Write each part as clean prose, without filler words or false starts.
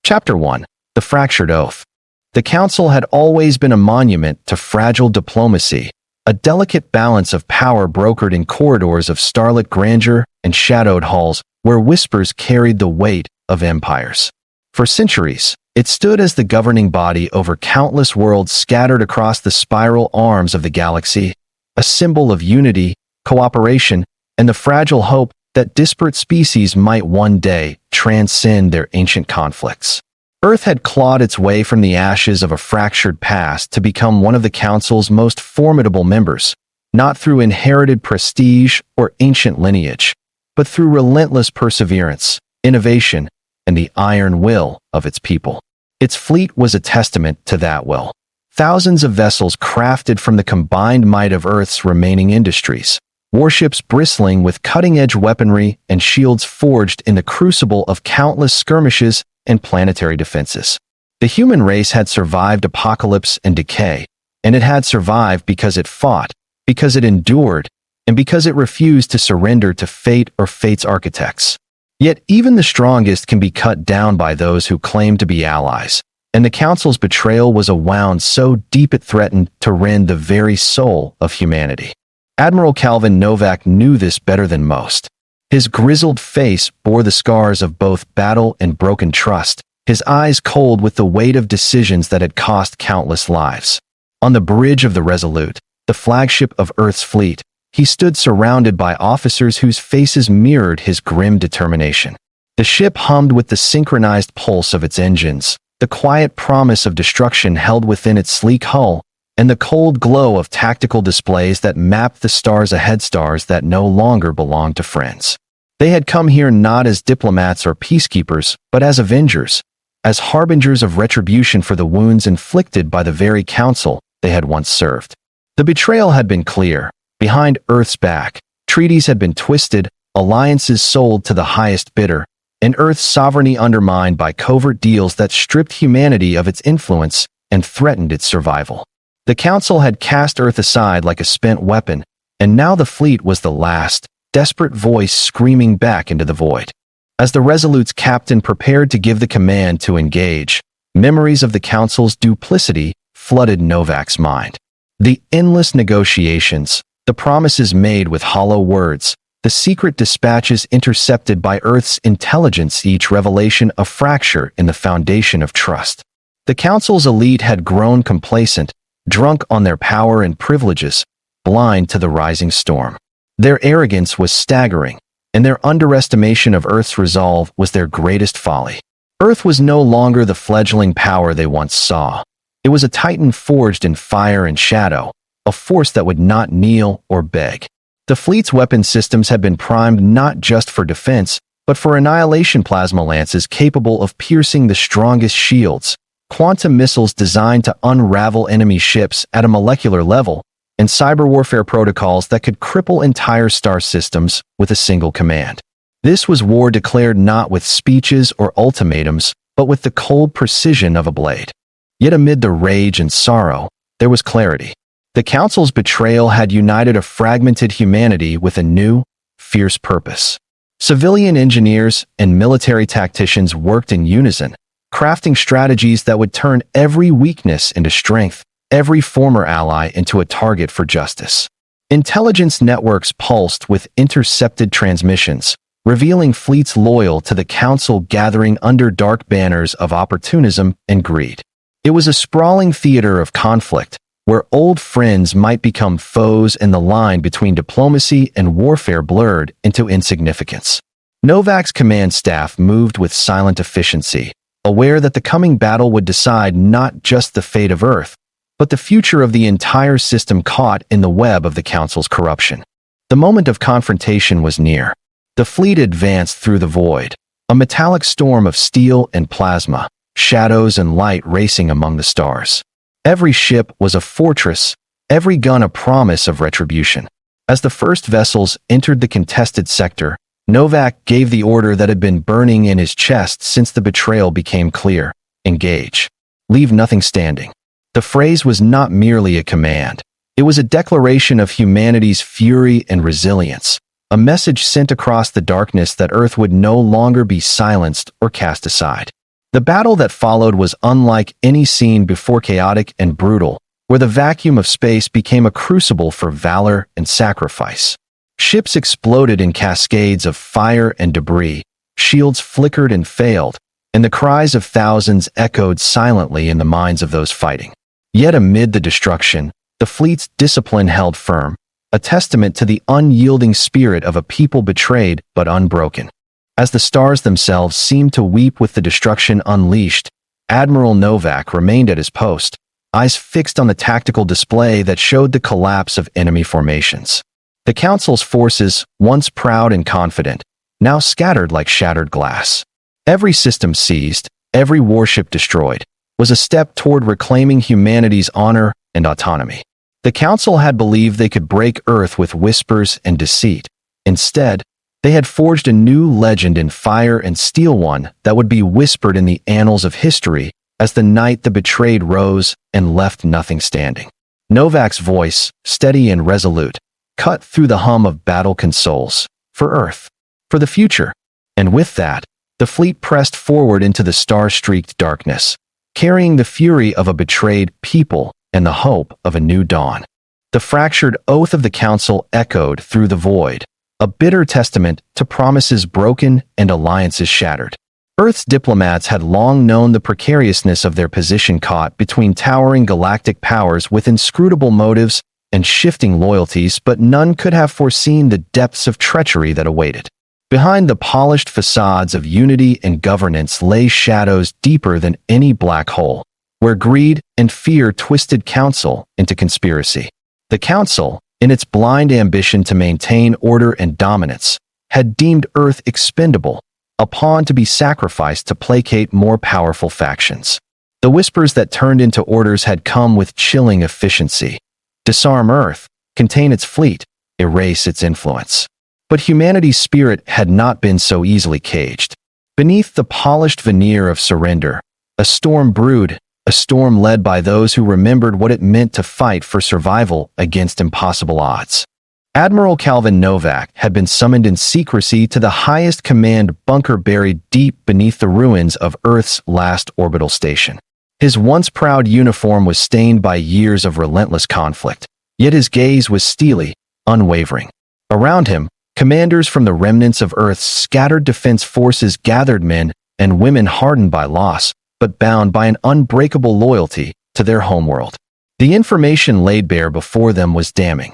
Chapter 1. The Fractured Oath. The Council had always been a monument to fragile diplomacy, a delicate balance of power brokered in corridors of starlit grandeur and shadowed halls where whispers carried the weight of empires. For centuries, it stood as the governing body over countless worlds scattered across the spiral arms of the galaxy, a symbol of unity, cooperation, and the fragile hope that disparate species might one day transcend their ancient conflicts. Earth had clawed its way from the ashes of a fractured past to become one of the Council's most formidable members, not through inherited prestige or ancient lineage, but through relentless perseverance, innovation, and the iron will of its people. Its fleet was a testament to that will. Thousands of vessels crafted from the combined might of Earth's remaining industries, warships bristling with cutting-edge weaponry and shields forged in the crucible of countless skirmishes and planetary defenses. The human race had survived apocalypse and decay, and it had survived because it fought, because it endured, and because it refused to surrender to fate or fate's architects. Yet even the strongest can be cut down by those who claim to be allies, and the Council's betrayal was a wound so deep it threatened to rend the very soul of humanity. Admiral Calvin Novak knew this better than most. His grizzled face bore the scars of both battle and broken trust, his eyes cold with the weight of decisions that had cost countless lives. On the bridge of the Resolute, the flagship of Earth's fleet, he stood surrounded by officers whose faces mirrored his grim determination. The ship hummed with the synchronized pulse of its engines, the quiet promise of destruction held within its sleek hull, and the cold glow of tactical displays that mapped the stars ahead, stars that no longer belonged to friends. They had come here not as diplomats or peacekeepers, but as avengers, as harbingers of retribution for the wounds inflicted by the very Council they had once served. The betrayal had been clear. Behind Earth's back, treaties had been twisted, alliances sold to the highest bidder, and Earth's sovereignty undermined by covert deals that stripped humanity of its influence and threatened its survival. The Council had cast Earth aside like a spent weapon, and now the fleet was the last, desperate voice screaming back into the void. As the Resolute's captain prepared to give the command to engage, memories of the Council's duplicity flooded Novak's mind. The endless negotiations, the promises made with hollow words, the secret dispatches intercepted by Earth's intelligence, each revelation a fracture in the foundation of trust. The Council's elite had grown complacent, drunk on their power and privileges, blind to the rising storm. Their arrogance was staggering, and their underestimation of Earth's resolve was their greatest folly. Earth was no longer the fledgling power they once saw. It was a titan forged in fire and shadow, a force that would not kneel or beg. The fleet's weapon systems had been primed not just for defense, but for annihilation. Plasma lances capable of piercing the strongest shields, quantum missiles designed to unravel enemy ships at a molecular level, and cyber warfare protocols that could cripple entire star systems with a single command. This was war declared not with speeches or ultimatums, but with the cold precision of a blade. Yet amid the rage and sorrow, there was clarity. The Council's betrayal had united a fragmented humanity with a new, fierce purpose. Civilian engineers and military tacticians worked in unison, crafting strategies that would turn every weakness into strength, every former ally into a target for justice. Intelligence networks pulsed with intercepted transmissions, revealing fleets loyal to the Council gathering under dark banners of opportunism and greed. It was a sprawling theater of conflict, where old friends might become foes and the line between diplomacy and warfare blurred into insignificance. Novak's command staff moved with silent efficiency, aware that the coming battle would decide not just the fate of Earth, but the future of the entire system caught in the web of the Council's corruption. The moment of confrontation was near. The fleet advanced through the void, a metallic storm of steel and plasma, shadows and light racing among the stars. Every ship was a fortress, every gun a promise of retribution. As the first vessels entered the contested sector, Novak gave the order that had been burning in his chest since the betrayal became clear: engage. Leave nothing standing. The phrase was not merely a command. It was a declaration of humanity's fury and resilience, a message sent across the darkness that Earth would no longer be silenced or cast aside. The battle that followed was unlike any seen before, chaotic and brutal, where the vacuum of space became a crucible for valor and sacrifice. Ships exploded in cascades of fire and debris, shields flickered and failed, and the cries of thousands echoed silently in the minds of those fighting. Yet amid the destruction, the fleet's discipline held firm, a testament to the unyielding spirit of a people betrayed but unbroken. As the stars themselves seemed to weep with the destruction unleashed, Admiral Novak remained at his post, eyes fixed on the tactical display that showed the collapse of enemy formations. The Council's forces, once proud and confident, now scattered like shattered glass. Every system seized, every warship destroyed, was a step toward reclaiming humanity's honor and autonomy. The Council had believed they could break Earth with whispers and deceit. Instead, they had forged a new legend in fire and steel, one that would be whispered in the annals of history as the night the betrayed rose and left nothing standing. Novak's voice, steady and resolute, cut through the hum of battle consoles. For Earth. For the future. And with that, the fleet pressed forward into the star-streaked darkness, carrying the fury of a betrayed people and the hope of a new dawn. The fractured oath of the Council echoed through the void, a bitter testament to promises broken and alliances shattered. Earth's diplomats had long known the precariousness of their position, caught between towering galactic powers with inscrutable motives and shifting loyalties, but none could have foreseen the depths of treachery that awaited. Behind the polished facades of unity and governance lay shadows deeper than any black hole, where greed and fear twisted counsel into conspiracy. The Council, in its blind ambition to maintain order and dominance, had deemed Earth expendable, a pawn to be sacrificed to placate more powerful factions. The whispers that turned into orders had come with chilling efficiency. Disarm Earth, contain its fleet, erase its influence. But humanity's spirit had not been so easily caged. Beneath the polished veneer of surrender, a storm brewed, a storm led by those who remembered what it meant to fight for survival against impossible odds. Admiral Calvin Novak had been summoned in secrecy to the highest command bunker buried deep beneath the ruins of Earth's last orbital station. His once proud uniform was stained by years of relentless conflict, yet his gaze was steely, unwavering. Around him, commanders from the remnants of Earth's scattered defense forces gathered, men and women hardened by loss, but bound by an unbreakable loyalty to their homeworld. The information laid bare before them was damning.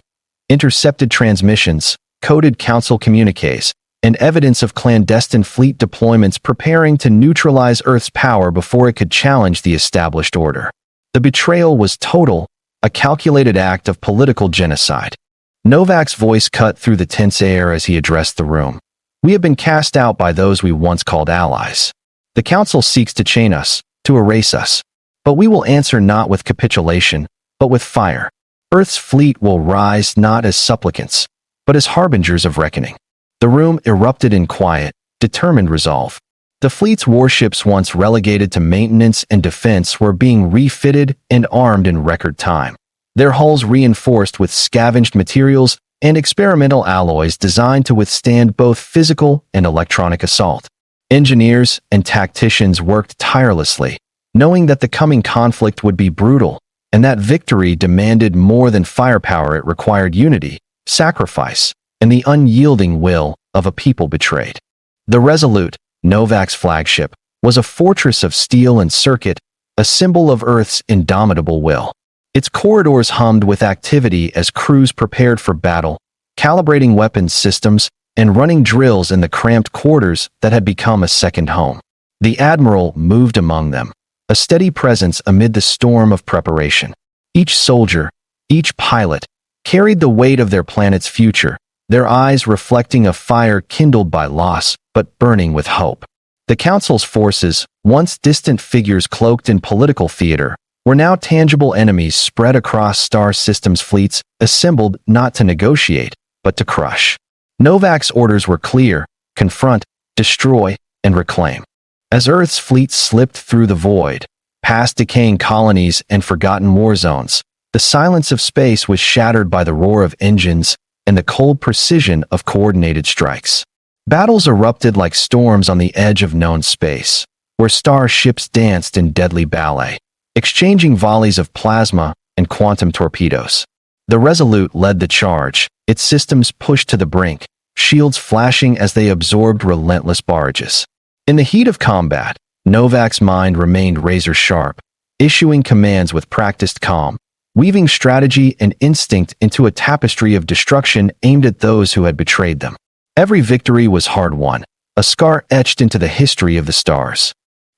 Intercepted transmissions, coded Council communiques, and evidence of clandestine fleet deployments preparing to neutralize Earth's power before it could challenge the established order. The betrayal was total, a calculated act of political genocide. Novak's voice cut through the tense air as he addressed the room. We have been cast out by those we once called allies. The Council seeks to chain us, to erase us. But we will answer not with capitulation, but with fire. Earth's fleet will rise not as supplicants, but as harbingers of reckoning. The room erupted in quiet, determined resolve. The fleet's warships, once relegated to maintenance and defense, were being refitted and armed in record time. Their hulls reinforced with scavenged materials and experimental alloys designed to withstand both physical and electronic assault. Engineers and tacticians worked tirelessly, knowing that the coming conflict would be brutal, and that victory demanded more than firepower. It required unity, sacrifice, and the unyielding will of a people betrayed. The Resolute, Novak's flagship, was a fortress of steel and circuit, a symbol of Earth's indomitable will. Its corridors hummed with activity as crews prepared for battle, calibrating weapons systems and running drills in the cramped quarters that had become a second home. The Admiral moved among them, a steady presence amid the storm of preparation. Each soldier, each pilot, carried the weight of their planet's future, their eyes reflecting a fire kindled by loss but burning with hope. The Council's forces, once distant figures cloaked in political theater, were now tangible enemies spread across star systems, fleets assembled not to negotiate, but to crush. Novak's orders were clear: confront, destroy, and reclaim. As Earth's fleet slipped through the void, past decaying colonies and forgotten war zones, the silence of space was shattered by the roar of engines and the cold precision of coordinated strikes. Battles erupted like storms on the edge of known space. where starships danced in deadly ballet, exchanging volleys of plasma and quantum torpedoes. The Resolute led the charge, its systems pushed to the brink, shields flashing as they absorbed relentless barrages. In the heat of combat, Novak's mind remained razor-sharp, issuing commands with practiced calm, weaving strategy and instinct into a tapestry of destruction aimed at those who had betrayed them. Every victory was hard-won, a scar etched into the history of the stars.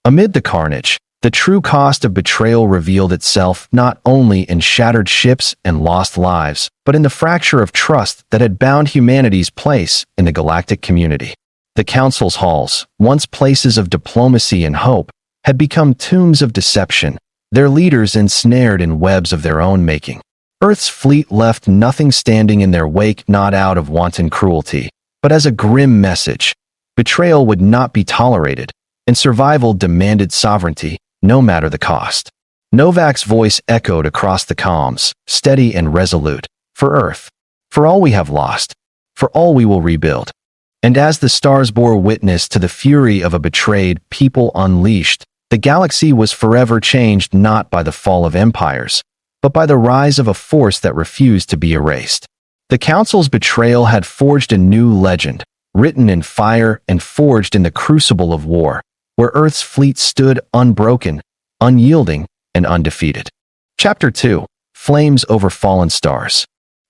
Amid the carnage, the true cost of betrayal revealed itself not only in shattered ships and lost lives, but in the fracture of trust that had bound humanity's place in the galactic community. The Council's halls, once places of diplomacy and hope, had become tombs of deception, their leaders ensnared in webs of their own making. Earth's fleet left nothing standing in their wake, not out of wanton cruelty, but as a grim message. Betrayal would not be tolerated, and survival demanded sovereignty, no matter the cost. Novak's voice echoed across the comms, steady and resolute. For Earth. For all we have lost. For all we will rebuild. And as the stars bore witness to the fury of a betrayed people unleashed, the galaxy was forever changed not by the fall of empires, but by the rise of a force that refused to be erased. The Council's betrayal had forged a new legend, written in fire and forged in the crucible of war, where Earth's fleet stood unbroken, unyielding, and undefeated. Chapter 2. Flames over Fallen Stars.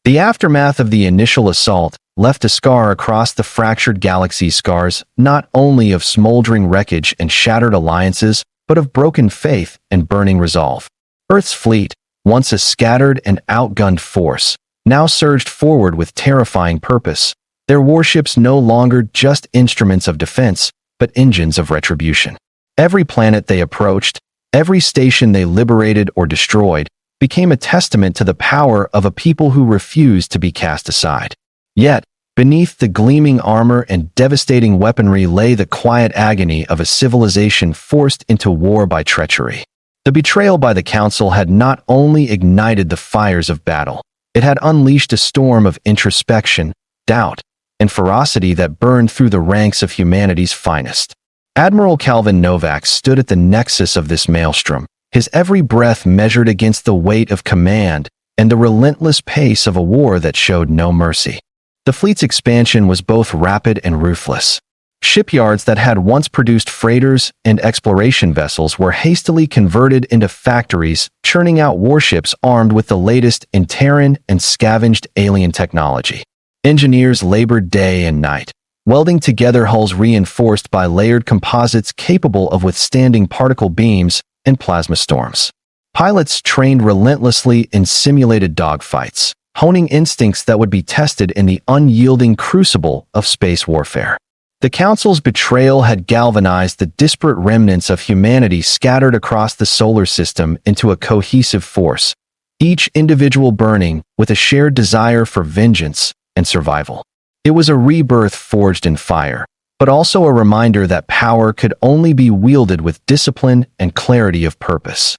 The aftermath of the initial assault left a scar across the fractured galaxy, scars not only of smoldering wreckage and shattered alliances, but of broken faith and burning resolve. Earth's fleet, once a scattered and outgunned force, now surged forward with terrifying purpose, their warships no longer just instruments of defense, but engines of retribution. Every planet they approached, every station they liberated or destroyed, became a testament to the power of a people who refused to be cast aside. Yet, beneath the gleaming armor and devastating weaponry lay the quiet agony of a civilization forced into war by treachery. The betrayal by the Council had not only ignited the fires of battle, it had unleashed a storm of introspection, doubt, and ferocity that burned through the ranks of humanity's finest. Admiral Calvin Novak stood at the nexus of this maelstrom, his every breath measured against the weight of command and the relentless pace of a war that showed no mercy. The fleet's expansion was both rapid and ruthless. Shipyards that had once produced freighters and exploration vessels were hastily converted into factories, churning out warships armed with the latest in Terran and scavenged alien technology. Engineers labored day and night, welding together hulls reinforced by layered composites capable of withstanding particle beams and plasma storms. Pilots trained relentlessly in simulated dogfights, honing instincts that would be tested in the unyielding crucible of space warfare. The Council's betrayal had galvanized the disparate remnants of humanity scattered across the solar system into a cohesive force, each individual burning with a shared desire for vengeance and survival. It was a rebirth forged in fire, but also a reminder that power could only be wielded with discipline and clarity of purpose.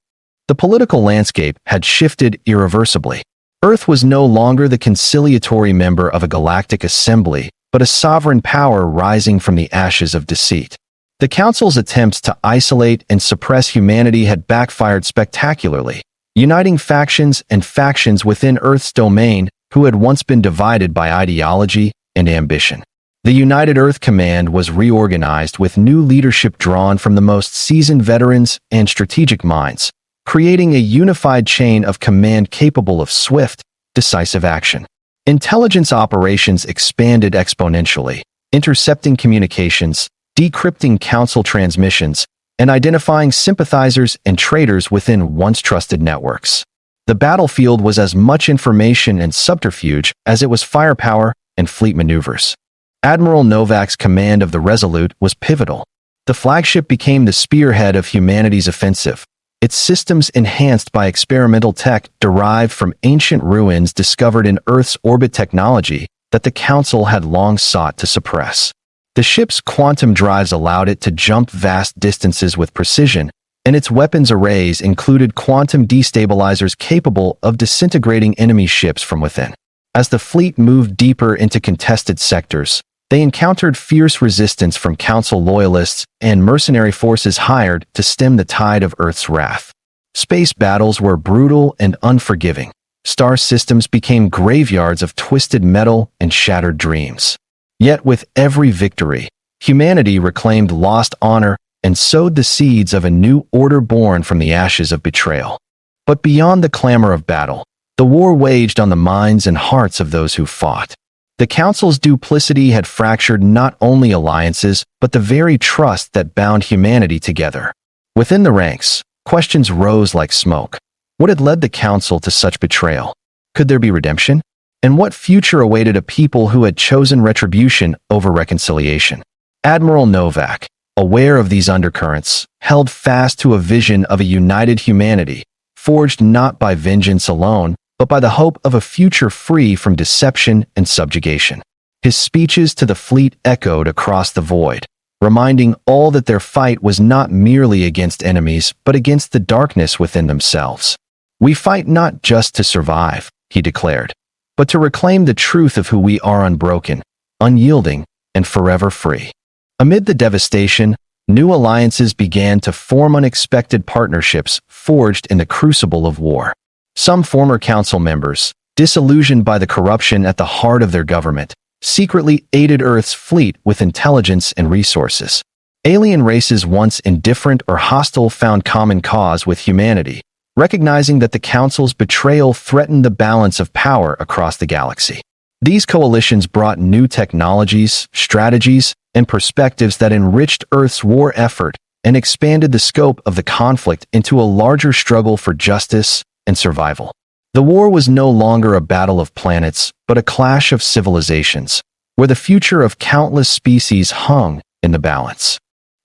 The political landscape had shifted irreversibly. Earth was no longer the conciliatory member of a galactic assembly, but a sovereign power rising from the ashes of deceit. The Council's attempts to isolate and suppress humanity had backfired spectacularly, uniting factions and factions within Earth's domain who had once been divided by ideology and ambition. The United Earth Command was reorganized with new leadership drawn from the most seasoned veterans and strategic minds, creating a unified chain of command capable of swift, decisive action. Intelligence operations expanded exponentially, intercepting communications, decrypting Council transmissions, and identifying sympathizers and traitors within once trusted networks. The battlefield was as much information and subterfuge as it was firepower and fleet maneuvers. Admiral Novak's command of the Resolute was pivotal. The flagship became the spearhead of humanity's offensive, its systems enhanced by experimental tech derived from ancient ruins discovered in Earth's orbit technology that the Council had long sought to suppress. The ship's quantum drives allowed it to jump vast distances with precision, and its weapons arrays included quantum destabilizers capable of disintegrating enemy ships from within. As the fleet moved deeper into contested sectors, They encountered fierce resistance from Council loyalists and mercenary forces hired to stem the tide of Earth's wrath. Space battles were brutal and unforgiving. Star systems became graveyards of twisted metal and shattered dreams. Yet with every victory, humanity reclaimed lost honor and sowed the seeds of a new order born from the ashes of betrayal. But beyond the clamor of battle, the war waged on the minds and hearts of those who fought. The Council's duplicity had fractured not only alliances, but the very trust that bound humanity together. Within the ranks, questions rose like smoke. What had led the Council to such betrayal? Could there be redemption? And what future awaited a people who had chosen retribution over reconciliation? Admiral Novak, aware of these undercurrents, held fast to a vision of a united humanity, forged not by vengeance alone, but by the hope of a future free from deception and subjugation. His speeches to the fleet echoed across the void, reminding all that their fight was not merely against enemies, but against the darkness within themselves. "We fight not just to survive," he declared, "but to reclaim the truth of who we are, unbroken, unyielding, and forever free." Amid the devastation, new alliances began to form, unexpected partnerships forged in the crucible of war. Some former council members, disillusioned by the corruption at the heart of their government, secretly aided Earth's fleet with intelligence and resources. Alien races once indifferent or hostile found common cause with humanity, recognizing that the Council's betrayal threatened the balance of power across the galaxy. These coalitions brought new technologies, strategies, and perspectives that enriched Earth's war effort and expanded the scope of the conflict into a larger struggle for justice and survival. The war was no longer a battle of planets, but a clash of civilizations, where the future of countless species hung in the balance.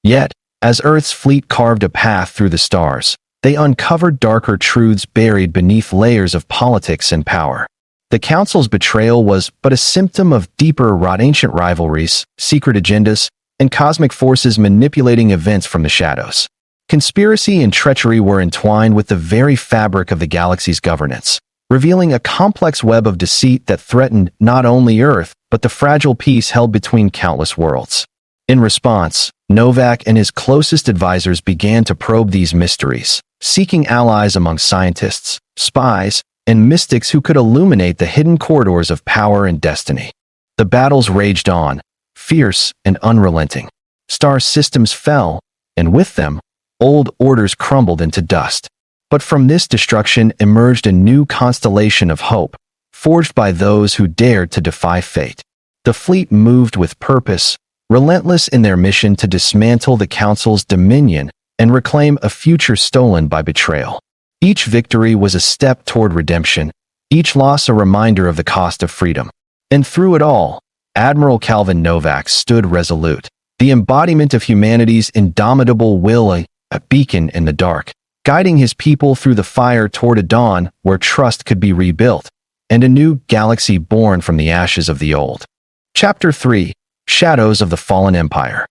Yet, as Earth's fleet carved a path through the stars, they uncovered darker truths buried beneath layers of politics and power. The Council's betrayal was but a symptom of deeper ancient rivalries, secret agendas, and cosmic forces manipulating events from the shadows. Conspiracy and treachery were entwined with the very fabric of the galaxy's governance, revealing a complex web of deceit that threatened not only Earth, but the fragile peace held between countless worlds. In response, Novak and his closest advisors began to probe these mysteries, seeking allies among scientists, spies, and mystics who could illuminate the hidden corridors of power and destiny. The battles raged on, fierce and unrelenting. Star systems fell, and with them, old orders crumbled into dust. But from this destruction emerged a new constellation of hope, forged by those who dared to defy fate. The fleet moved with purpose, relentless in their mission to dismantle the Council's dominion and reclaim a future stolen by betrayal. Each victory was a step toward redemption, each loss a reminder of the cost of freedom. And through it all, Admiral Calvin Novak stood resolute, the embodiment of humanity's indomitable will, a beacon in the dark, guiding his people through the fire toward a dawn where trust could be rebuilt, and a new galaxy born from the ashes of the old. Chapter 3: Shadows of the Fallen Empire.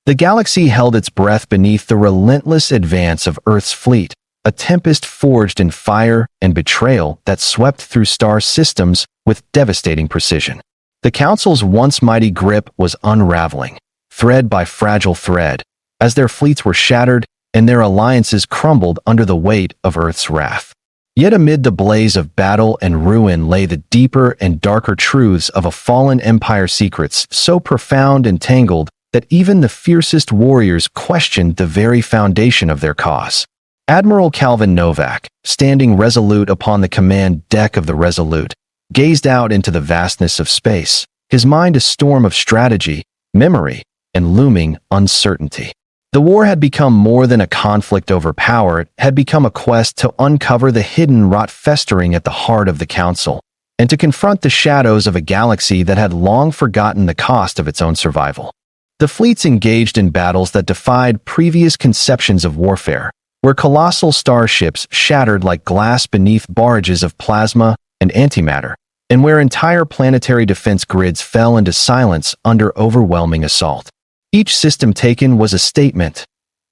The galaxy held its breath beneath the relentless advance of Earth's fleet, a tempest forged in fire and betrayal that swept through star systems with devastating precision. The Council's once mighty grip was unraveling, thread by fragile thread, as their fleets were shattered and their alliances crumbled under the weight of Earth's wrath. Yet amid the blaze of battle and ruin lay the deeper and darker truths of a fallen empire, secrets so profound and tangled that even the fiercest warriors questioned the very foundation of their cause. Admiral Calvin Novak, standing resolute upon the command deck of the Resolute, gazed out into the vastness of space, his mind a storm of strategy, memory, and looming uncertainty. The war had become more than a conflict over power. It had become a quest to uncover the hidden rot festering at the heart of the Council, and to confront the shadows of a galaxy that had long forgotten the cost of its own survival. The fleets engaged in battles that defied previous conceptions of warfare, where colossal starships shattered like glass beneath barrages of plasma and antimatter, and where entire planetary defense grids fell into silence under overwhelming assault. Each system taken was a statement,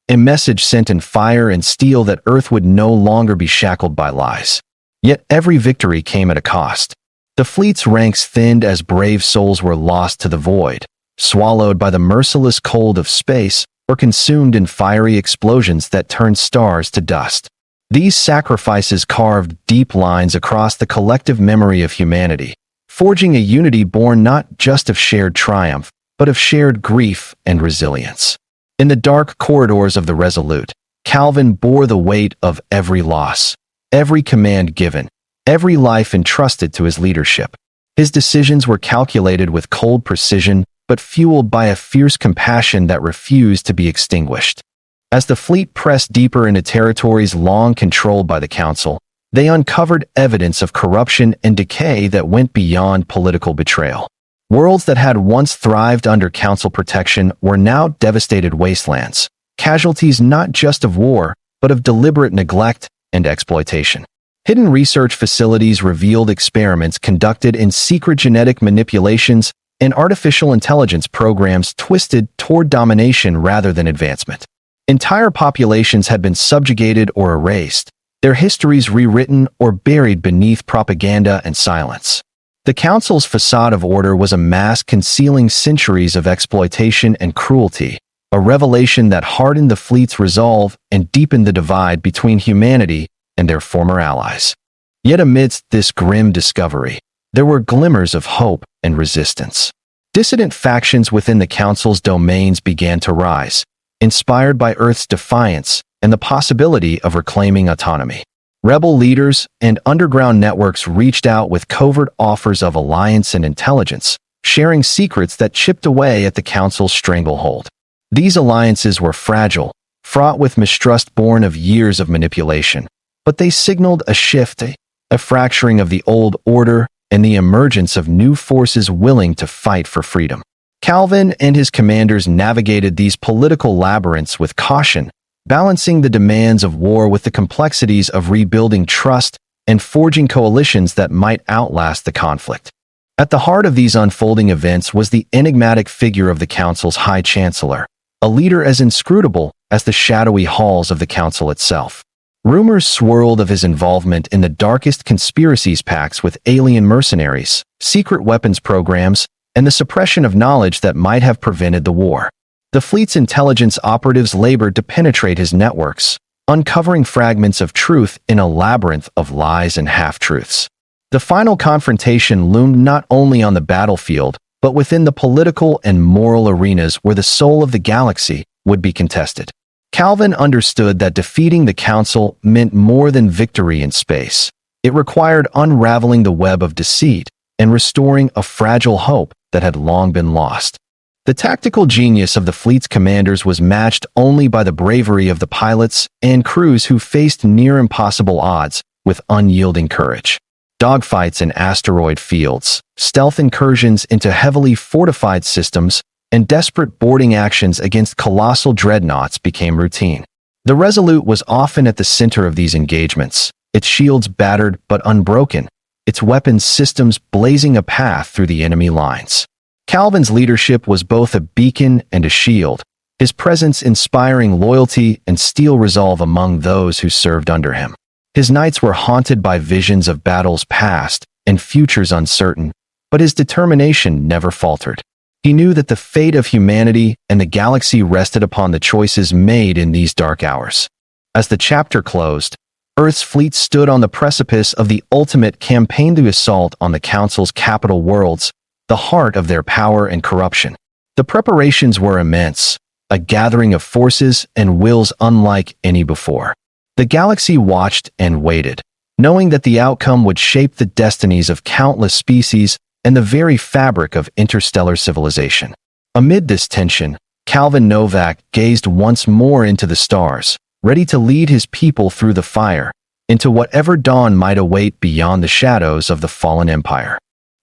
a message sent in fire and steel that Earth would no longer be shackled by lies. Yet every victory came at a cost. The fleet's ranks thinned as brave souls were lost to the void, swallowed by the merciless cold of space, or consumed in fiery explosions that turned stars to dust. These sacrifices carved deep lines across the collective memory of humanity, forging a unity born not just of shared triumph, but of shared grief and resilience. In the dark corridors of the Resolute, Calvin bore the weight of every loss, every command given, every life entrusted to his leadership. His decisions were calculated with cold precision, but fueled by a fierce compassion that refused to be extinguished. As the fleet pressed deeper into territories long controlled by the Council, they uncovered evidence of corruption and decay that went beyond political betrayal. Worlds that had once thrived under Council protection were now devastated wastelands, casualties not just of war, but of deliberate neglect and exploitation. Hidden research facilities revealed experiments conducted in secret genetic manipulations and artificial intelligence programs twisted toward domination rather than advancement. Entire populations had been subjugated or erased, their histories rewritten or buried beneath propaganda and silence. The Council's facade of order was a mask concealing centuries of exploitation and cruelty, a revelation that hardened the fleet's resolve and deepened the divide between humanity and their former allies. Yet amidst this grim discovery, there were glimmers of hope and resistance. Dissident factions within the Council's domains began to rise, inspired by Earth's defiance and the possibility of reclaiming autonomy. Rebel leaders and underground networks reached out with covert offers of alliance and intelligence, sharing secrets that chipped away at the Council's stranglehold. These alliances were fragile, fraught with mistrust born of years of manipulation, but they signaled a shift, a fracturing of the old order, and the emergence of new forces willing to fight for freedom. Calvin and his commanders navigated these political labyrinths with caution, balancing the demands of war with the complexities of rebuilding trust and forging coalitions that might outlast the conflict. At the heart of these unfolding events was the enigmatic figure of the Council's High Chancellor, a leader as inscrutable as the shadowy halls of the Council itself. Rumors swirled of his involvement in the darkest conspiracies pacts with alien mercenaries, secret weapons programs, and the suppression of knowledge that might have prevented the war. The fleet's intelligence operatives labored to penetrate his networks, uncovering fragments of truth in a labyrinth of lies and half-truths. The final confrontation loomed not only on the battlefield, but within the political and moral arenas where the soul of the galaxy would be contested. Calvin understood that defeating the Council meant more than victory in space. It required unraveling the web of deceit and restoring a fragile hope that had long been lost. The tactical genius of the fleet's commanders was matched only by the bravery of the pilots and crews who faced near-impossible odds with unyielding courage. Dogfights in asteroid fields, stealth incursions into heavily fortified systems, and desperate boarding actions against colossal dreadnoughts became routine. The Resolute was often at the center of these engagements, its shields battered but unbroken, its weapons systems blazing a path through the enemy lines. Calvin's leadership was both a beacon and a shield, his presence inspiring loyalty and steel resolve among those who served under him. His nights were haunted by visions of battles past and futures uncertain, but his determination never faltered. He knew that the fate of humanity and the galaxy rested upon the choices made in these dark hours. As the chapter closed, Earth's fleet stood on the precipice of the ultimate campaign to assault on the Council's capital worlds, the heart of their power and corruption. The preparations were immense, a gathering of forces and wills unlike any before. The galaxy watched and waited, knowing that the outcome would shape the destinies of countless species and the very fabric of interstellar civilization. Amid this tension, Calvin Novak gazed once more into the stars, ready to lead his people through the fire, into whatever dawn might await beyond the shadows of the fallen empire.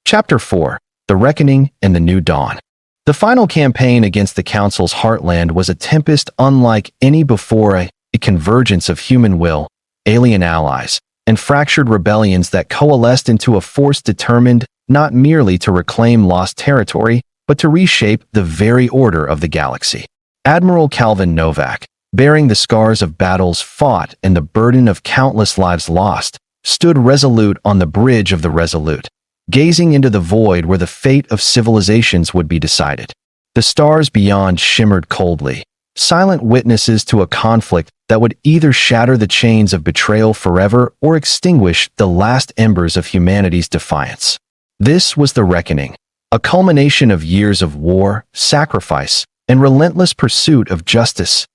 Chapter 4: The Reckoning and the New Dawn. The final campaign against the Council's heartland was a tempest unlike any before, a convergence of human will, alien allies, and fractured rebellions that coalesced into a force determined not merely to reclaim lost territory, but to reshape the very order of the galaxy. Admiral Calvin Novak, bearing the scars of battles fought and the burden of countless lives lost, stood resolute on the bridge of the Resolute, gazing into the void where the fate of civilizations would be decided. The stars beyond shimmered coldly, silent witnesses to a conflict that would either shatter the chains of betrayal forever or extinguish the last embers of humanity's defiance. This was the reckoning, a culmination of years of war, sacrifice, and relentless pursuit of justice,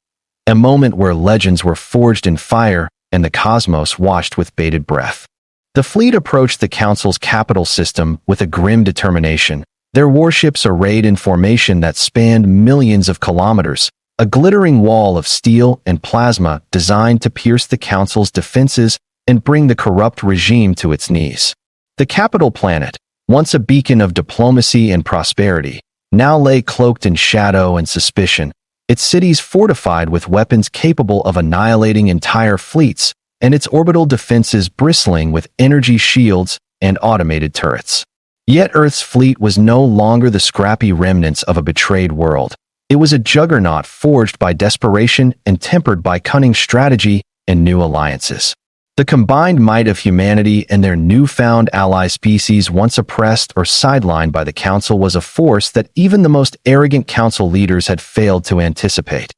a moment where legends were forged in fire and the cosmos watched with bated breath. The fleet approached the Council's capital system with a grim determination, their warships arrayed in formation that spanned millions of kilometers, a glittering wall of steel and plasma designed to pierce the Council's defenses and bring the corrupt regime to its knees. The capital planet, once a beacon of diplomacy and prosperity, now lay cloaked in shadow and suspicion, its cities fortified with weapons capable of annihilating entire fleets, and its orbital defenses bristling with energy shields and automated turrets. Yet Earth's fleet was no longer the scrappy remnants of a betrayed world. It was a juggernaut forged by desperation and tempered by cunning strategy and new alliances. The combined might of humanity and their newfound ally species, once oppressed or sidelined by the Council, was a force that even the most arrogant Council leaders had failed to anticipate.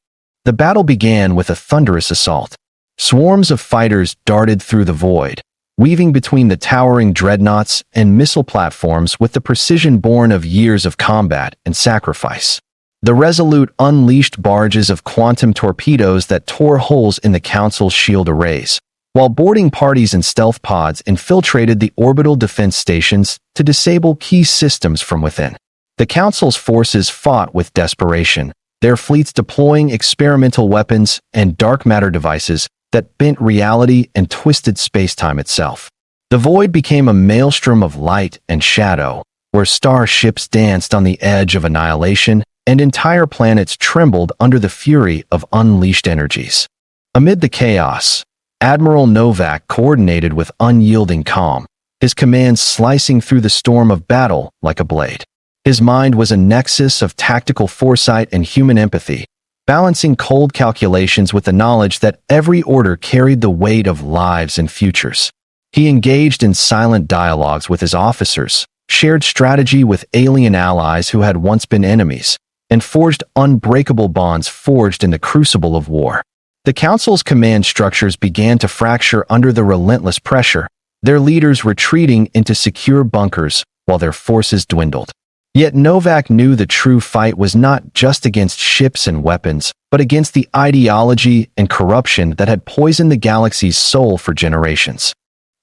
The battle began with a thunderous assault. Swarms of fighters darted through the void, weaving between the towering dreadnoughts and missile platforms with the precision born of years of combat and sacrifice. The Resolute unleashed barges of quantum torpedoes that tore holes in the Council's shield arrays, while boarding parties and stealth pods infiltrated the orbital defense stations to disable key systems from within. The Council's forces fought with desperation, their fleets deploying experimental weapons and dark matter devices that bent reality and twisted space-time itself. The void became a maelstrom of light and shadow, where starships danced on the edge of annihilation and entire planets trembled under the fury of unleashed energies. Amid the chaos, Admiral Novak coordinated with unyielding calm, his commands slicing through the storm of battle like a blade. His mind was a nexus of tactical foresight and human empathy, balancing cold calculations with the knowledge that every order carried the weight of lives and futures. He engaged in silent dialogues with his officers, shared strategy with alien allies who had once been enemies, and forged unbreakable bonds forged in the crucible of war. The Council's command structures began to fracture under the relentless pressure, their leaders retreating into secure bunkers while their forces dwindled. Yet Novak knew the true fight was not just against ships and weapons, but against the ideology and corruption that had poisoned the galaxy's soul for generations.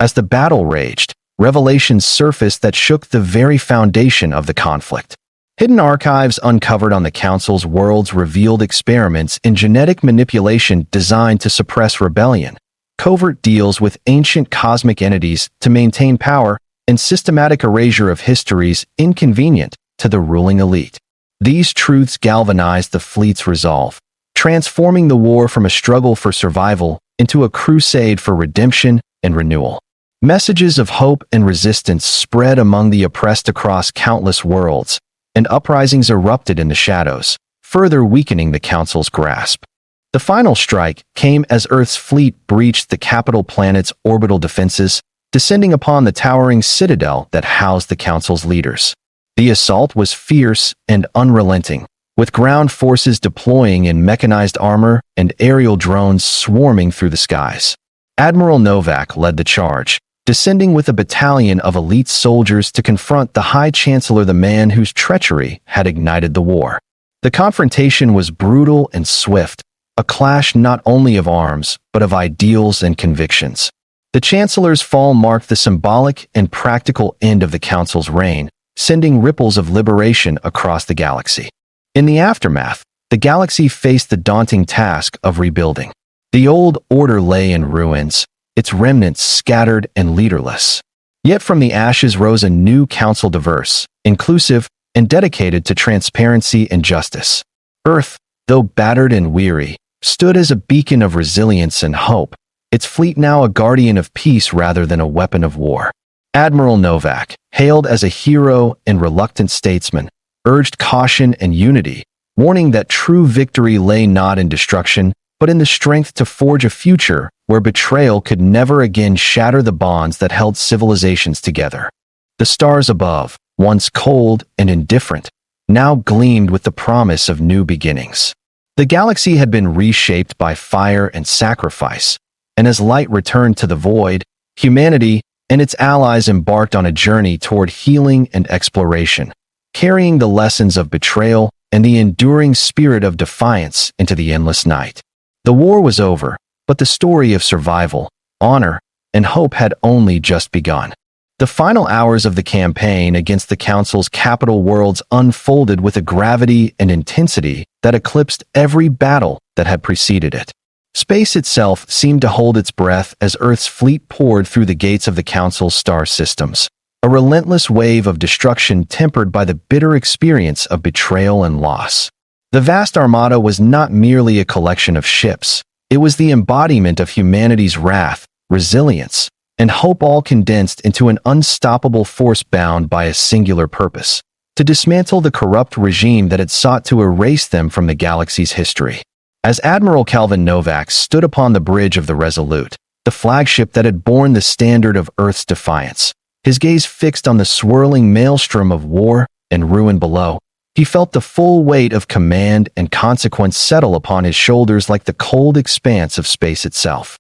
As the battle raged, revelations surfaced that shook the very foundation of the conflict. Hidden archives uncovered on the Council's worlds revealed experiments in genetic manipulation designed to suppress rebellion, covert deals with ancient cosmic entities to maintain power, and systematic erasure of histories inconvenient to the ruling elite. These truths galvanized the fleet's resolve, transforming the war from a struggle for survival into a crusade for redemption and renewal. Messages of hope and resistance spread among the oppressed across countless worlds, and uprisings erupted in the shadows, further weakening the Council's grasp. The final strike came as Earth's fleet breached the capital planet's orbital defenses, descending upon the towering citadel that housed the Council's leaders. The assault was fierce and unrelenting, with ground forces deploying in mechanized armor and aerial drones swarming through the skies. Admiral Novak led the charge, descending with a battalion of elite soldiers to confront the High Chancellor, the man whose treachery had ignited the war. The confrontation was brutal and swift, a clash not only of arms, but of ideals and convictions. The Chancellor's fall marked the symbolic and practical end of the Council's reign, sending ripples of liberation across the galaxy. In the aftermath, the galaxy faced the daunting task of rebuilding. The old order lay in ruins, its remnants scattered and leaderless. Yet from the ashes rose a new Council, diverse, inclusive, and dedicated to transparency and justice. Earth, though battered and weary, stood as a beacon of resilience and hope, its fleet now a guardian of peace rather than a weapon of war. Admiral Novak, hailed as a hero and reluctant statesman, urged caution and unity, warning that true victory lay not in destruction, but in the strength to forge a future where betrayal could never again shatter the bonds that held civilizations together. The stars above, once cold and indifferent, now gleamed with the promise of new beginnings. The galaxy had been reshaped by fire and sacrifice, and as light returned to the void, humanity and its allies embarked on a journey toward healing and exploration, carrying the lessons of betrayal and the enduring spirit of defiance into the endless night. The war was over, but the story of survival, honor, and hope had only just begun. The final hours of the campaign against the Council's capital worlds unfolded with a gravity and intensity that eclipsed every battle that had preceded it. Space itself seemed to hold its breath as Earth's fleet poured through the gates of the Council's star systems, a relentless wave of destruction tempered by the bitter experience of betrayal and loss. The vast armada was not merely a collection of ships. It was the embodiment of humanity's wrath, resilience, and hope, all condensed into an unstoppable force bound by a singular purpose: to dismantle the corrupt regime that had sought to erase them from the galaxy's history. As Admiral Calvin Novak stood upon the bridge of the Resolute, the flagship that had borne the standard of Earth's defiance, his gaze fixed on the swirling maelstrom of war and ruin below, he felt the full weight of command and consequence settle upon his shoulders like the cold expanse of space itself.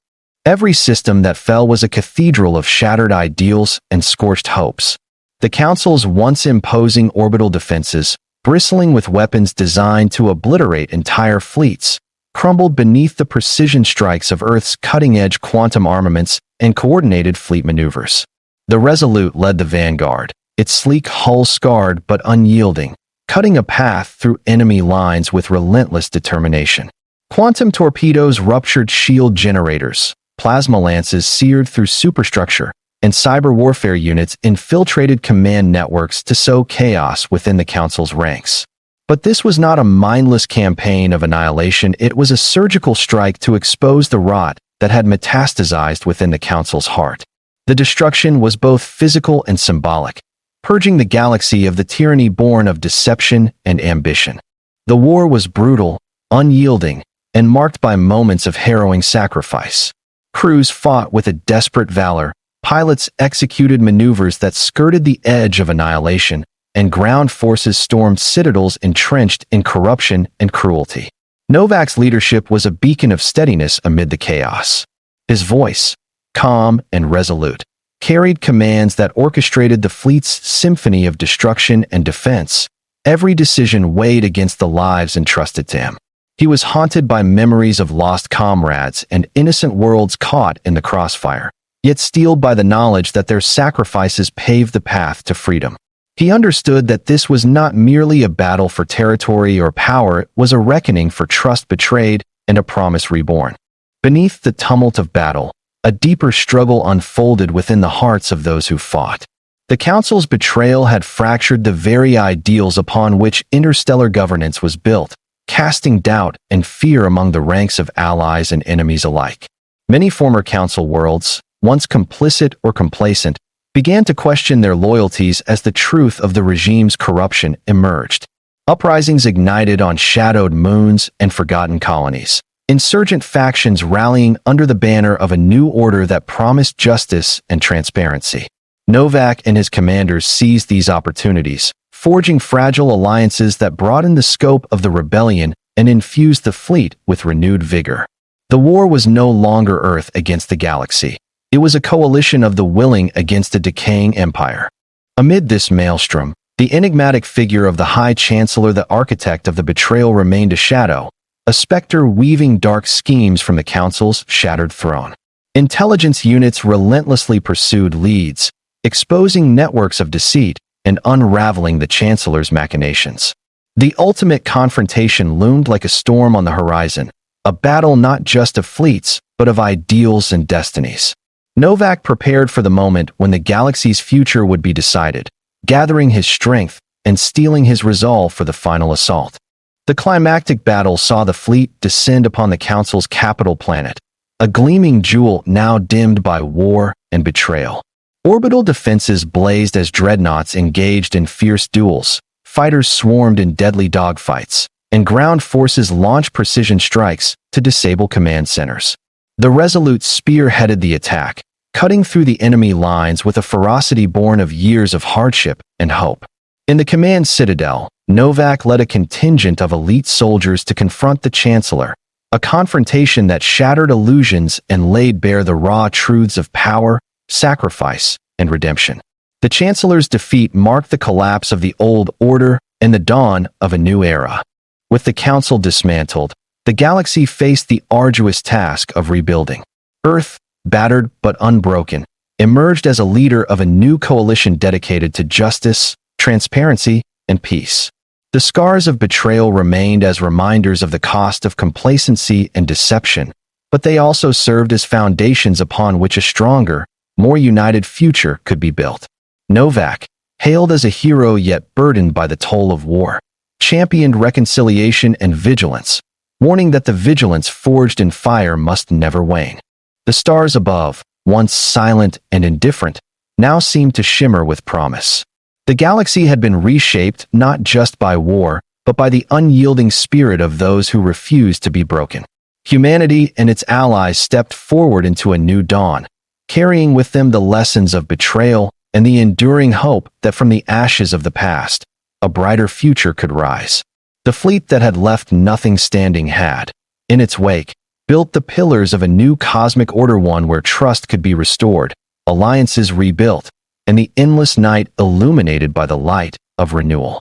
Every system that fell was a cathedral of shattered ideals and scorched hopes. The Council's once imposing orbital defenses, bristling with weapons designed to obliterate entire fleets, crumbled beneath the precision strikes of Earth's cutting-edge quantum armaments and coordinated fleet maneuvers. The Resolute led the vanguard, its sleek hull scarred but unyielding, cutting a path through enemy lines with relentless determination. Quantum torpedoes ruptured shield generators, plasma lances seared through superstructure, and cyber warfare units infiltrated command networks to sow chaos within the Council's ranks. But this was not a mindless campaign of annihilation. It was a surgical strike to expose the rot that had metastasized within the Council's heart. The destruction was both physical and symbolic, purging the galaxy of the tyranny born of deception and ambition. The war was brutal, unyielding, and marked by moments of harrowing sacrifice. Crews fought with a desperate valor, pilots executed maneuvers that skirted the edge of annihilation, and ground forces stormed citadels entrenched in corruption and cruelty. Novak's leadership was a beacon of steadiness amid the chaos. His voice, calm and resolute, carried commands that orchestrated the fleet's symphony of destruction and defense. Every decision weighed against the lives entrusted to him. He was haunted by memories of lost comrades and innocent worlds caught in the crossfire, yet steeled by the knowledge that their sacrifices paved the path to freedom. He understood that this was not merely a battle for territory or power, it was a reckoning for trust betrayed and a promise reborn. Beneath the tumult of battle, a deeper struggle unfolded within the hearts of those who fought. The Council's betrayal had fractured the very ideals upon which interstellar governance was built, casting doubt and fear among the ranks of allies and enemies alike. Many former Council worlds, once complicit or complacent, began to question their loyalties as the truth of the regime's corruption emerged. Uprisings ignited on shadowed moons and forgotten colonies, insurgent factions rallying under the banner of a new order that promised justice and transparency. Novak and his commanders seized these opportunities, forging fragile alliances that broadened the scope of the rebellion and infused the fleet with renewed vigor. The war was no longer Earth against the galaxy. It was a coalition of the willing against a decaying empire. Amid this maelstrom, the enigmatic figure of the High Chancellor, the architect of the betrayal, remained a shadow, a specter weaving dark schemes from the Council's shattered throne. Intelligence units relentlessly pursued leads, exposing networks of deceit and unraveling the Chancellor's machinations. The ultimate confrontation loomed like a storm on the horizon, a battle not just of fleets, but of ideals and destinies. Novak prepared for the moment when the galaxy's future would be decided, gathering his strength and steeling his resolve for the final assault. The climactic battle saw the fleet descend upon the Council's capital planet, a gleaming jewel now dimmed by war and betrayal. Orbital defenses blazed as dreadnoughts engaged in fierce duels, fighters swarmed in deadly dogfights, and ground forces launched precision strikes to disable command centers. The Resolute spearheaded the attack, cutting through the enemy lines with a ferocity born of years of hardship and hope. In the command citadel, Novak led a contingent of elite soldiers to confront the Chancellor, a confrontation that shattered illusions and laid bare the raw truths of power, sacrifice, and redemption. The Chancellor's defeat marked the collapse of the old order and the dawn of a new era. With the Council dismantled, the galaxy faced the arduous task of rebuilding. Earth, battered but unbroken, emerged as a leader of a new coalition dedicated to justice, transparency, and peace. The scars of betrayal remained as reminders of the cost of complacency and deception, but they also served as foundations upon which a stronger, more united future could be built. Novak, hailed as a hero yet burdened by the toll of war, championed reconciliation and vigilance, warning that the vigilance forged in fire must never wane. The stars above, once silent and indifferent, now seemed to shimmer with promise. The galaxy had been reshaped not just by war, but by the unyielding spirit of those who refused to be broken. Humanity and its allies stepped forward into a new dawn, carrying with them the lessons of betrayal and the enduring hope that from the ashes of the past, a brighter future could rise. The fleet that had left nothing standing had, in its wake, built the pillars of a new cosmic order, one where trust could be restored, alliances rebuilt, and the endless night illuminated by the light of renewal.